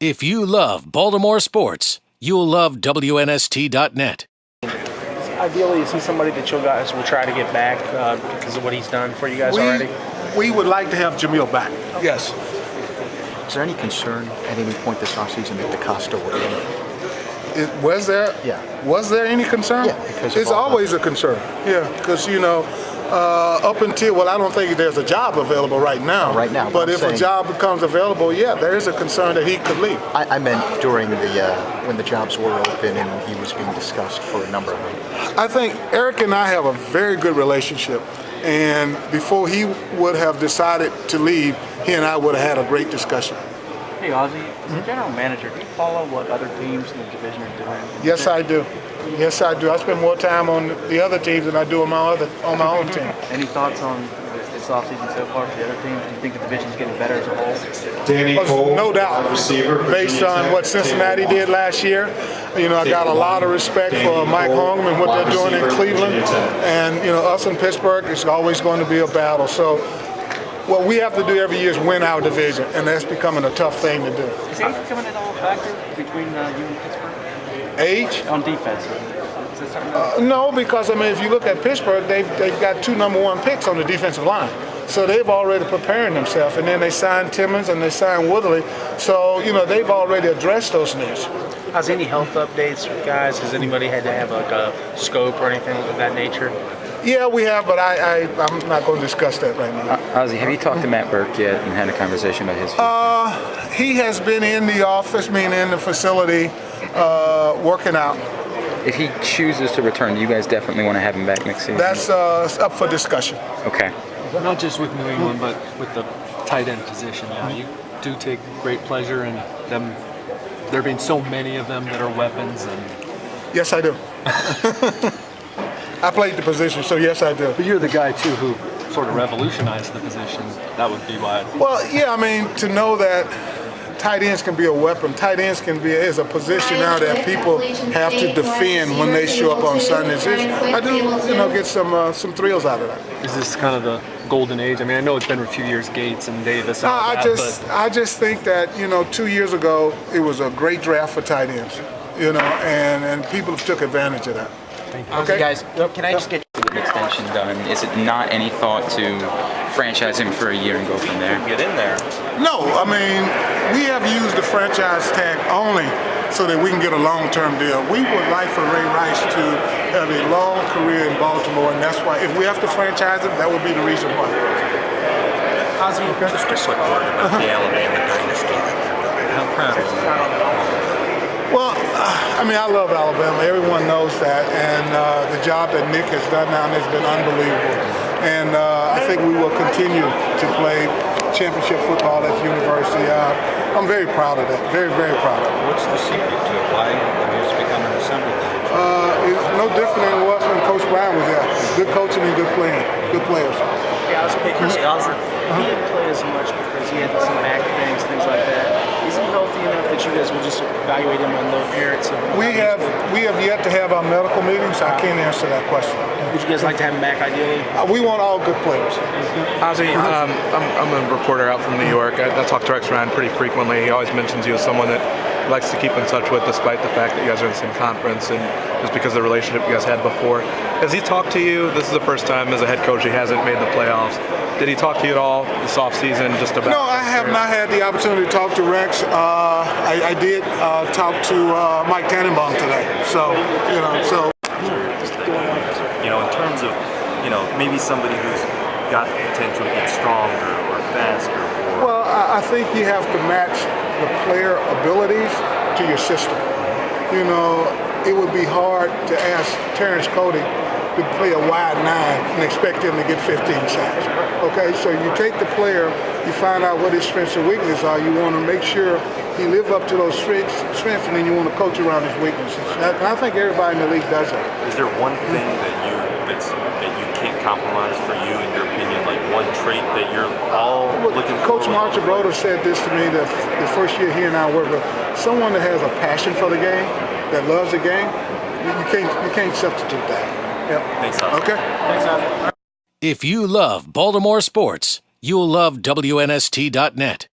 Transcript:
If you love Baltimore sports, you'll love WNST.net. Ideally, is he somebody that you guys will try to get back because of what he's done for you guys already? We would like to have Jamil back. Yes. Is there any concern at any point this offseason that DeCosta would leave? Was there? Yeah. Was there any concern? Yeah, because it's always a concern. Yeah, because up until I don't think there's a job available right now. Right now, but if a job becomes available, yeah, there is a concern that he could leave. I meant during the when the jobs were open and he was being discussed for a number of them. I think Eric and I have a very good relationship, and before he would have decided to leave, he and I would have had a great discussion. Hey Ozzie, as a general manager, do you follow what other teams in the division are doing? Yes, I do. Yes, I do. I spend more time on the other teams than I do on my own team. Any thoughts on this offseason so far for the other teams? Do you think the division's getting better as a whole? Danny Cole, no doubt. Based on what Cincinnati did last year, I got a lot of respect for Mike Holmgren and what they're doing in Cleveland. And us in Pittsburgh, it's always going to be a battle. So what we have to do every year is win our division, and that's becoming a tough thing to do. Is age becoming at all a factor between you and Pittsburgh? Age? On defense. Is that something no, because if you look at Pittsburgh, they've got 2 #1 picks on the defensive line. So they've already preparing themselves, and then they signed Timmons and they signed Woodley. So they've already addressed those needs. How's any health updates, guys? Has anybody had to have like a scope or anything of that nature? Yeah, we have, but I'm not going to discuss that right now. Ozzie, have you talked to Matt Burke yet and had a conversation about his future? He has been in the office, meaning in the facility, working out. If he chooses to return, do you guys definitely want to have him back next season? That's up for discussion. Okay. Not just with New England, but with the tight end position. You do take great pleasure in them. There being so many of them that are weapons. And yes, I do. I played the position, so yes, I do. But you're the guy too who sort of revolutionized the position. That would be why. Well, yeah, to know that tight ends can be a weapon. Tight ends is a position now that people have to defend when they show up on Sundays. I do, get some thrills out of that. Is this kind of the golden age? I know it's been a few years, Gates and Davis. And I just think that 2 years ago it was a great draft for tight ends. And people took advantage of that. Okay, guys, can I just get an extension done? Is it not any thought to franchise him for a year and go from there? Get in there. No, we have used the franchise tag only so that we can get a long-term deal. We would like for Ray Rice to have a long career in Baltimore, and that's why if we have to franchise him, that would be the reason why. Ozzie, just a quick word about the Alabama dynasty. How proud are you? Well, I love Alabama. Everyone knows that, and the job that Nick has done now has been unbelievable. And I think we will continue to play championship football at the university. I'm very proud of that. Very, very proud of it. What's the secret to it? Why it's become an assembly game? It's no different than it was when Coach Brown was there. Good coaching and good players. Yeah, I was thinking, Ozzie, he didn't play as much because he had some back things like that. Is he healthy enough that you guys will just evaluate him on those merits? We have yet to have our medical meetings. I can't answer that question. Would you guys like to have him back ideally? We want all good players. Ozzie, I'm a reporter out from New York. I talk to Rex Ryan pretty frequently. He always mentions you as someone that he likes to keep in touch with, despite the fact that you guys are in the same conference and just because of the relationship you guys had before. Has he talked to you? This is the first time as a head coach he hasn't made the playoffs. Did he talk to you at all this offseason just about? No, I have not had the opportunity to talk to Rex. I did talk to Mike Tannenbaum today. In terms of, maybe somebody who's got the potential to get stronger or faster. Well, I think you have to match the player abilities to your system. It would be hard to ask Terrence Cody to play a wide 9 and expect him to get 15 sacks. Okay, so you take the player, you find out what his strengths and weaknesses are. You want to make sure he lives up to those strengths, and then you want to coach around his weaknesses. And I think everybody in the league does that. Is there one thing that you can't compromise for you, in your opinion, like one trait that you're all looking for? Coach Marcia Broder said this to me the first year he and I worked with. Someone that has a passion for the game, that loves the game, you can't substitute that. Yep. Thanks, Ozzie. Okay. Thanks, Ozzie. If you love Baltimore sports, you'll love WNST.net.